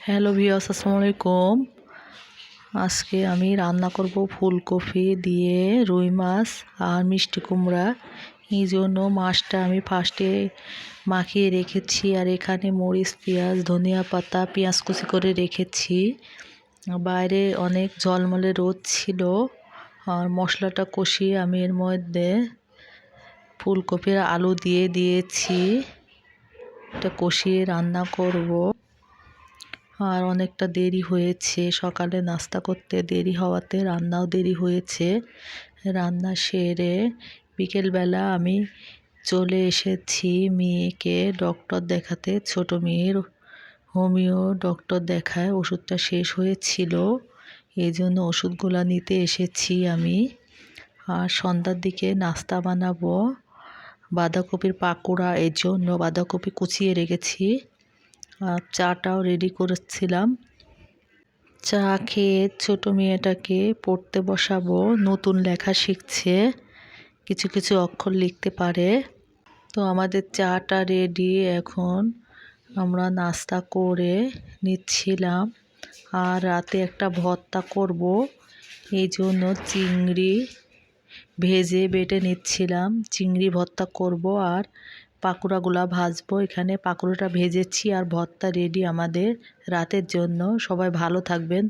Hello viewers, আসসালামু আলাইকুম। আজকে আমি রান্না করব ফুলকপি দিয়ে রুই মাছ আর মিষ্টি কুমড়া। এই জন্য মাছটা আমি ফার্স্টে মাখিয়ে রেখেছি, আর এখানে মরিচ, পেঁয়াজ, ধনিয়া পাতা, পেঁয়াজ কুচি করে রেখেছি। বাইরে অনেক ঝলমলে রোদ ছিল, আর মশলাটা কষিয়ে আমি এর মধ্যে ফুলকপির আলু দিয়ে দিয়েছি। এটা কষিয়ে রান্না করব। আর অনেকটা দেরি হয়েছে, সকালে নাস্তা করতে দেরি হওয়াতে রান্নাও দেরি হয়েছে। রান্না সেরে বিকেলবেলা আমি চলে এসেছি মেয়েকে ডক্টর দেখাতে। ছোট মেয়ের হোমিও ডক্টর দেখায়, ওষুধটা শেষ হয়েছিল, এই জন্য ওষুধগুলো নিতে এসেছি আমি। আর সন্ধ্যার দিকে নাস্তা বানাবো বাঁধাকপির পাকোড়া, এর জন্য বাঁধাকপি কুচিয়ে রেখেছি। আর চাটাও রেডি করেছিলাম। চা খেয়ে ছোট মেয়েটাকে পড়তে বসাবো, নতুন লেখা শিখছে, কিছু কিছু অক্ষর লিখতে পারে। তো আমাদের চাটা রেডি, এখন আমরা নাস্তা করে নিচ্ছিলাম। আর রাতে একটা ভর্তা করব, এই জন্য চিংড়ি ভেজে বেটে নিচ্ছিলাম। চিংড়ি ভর্তা করব আর পাকোড়াগুলা ভাজবো। এখানে পাকোড়াটা ভেজেছি আর ভর্তা রেডি আমাদের রাতের জন্য। সবাই ভালো থাকবেন।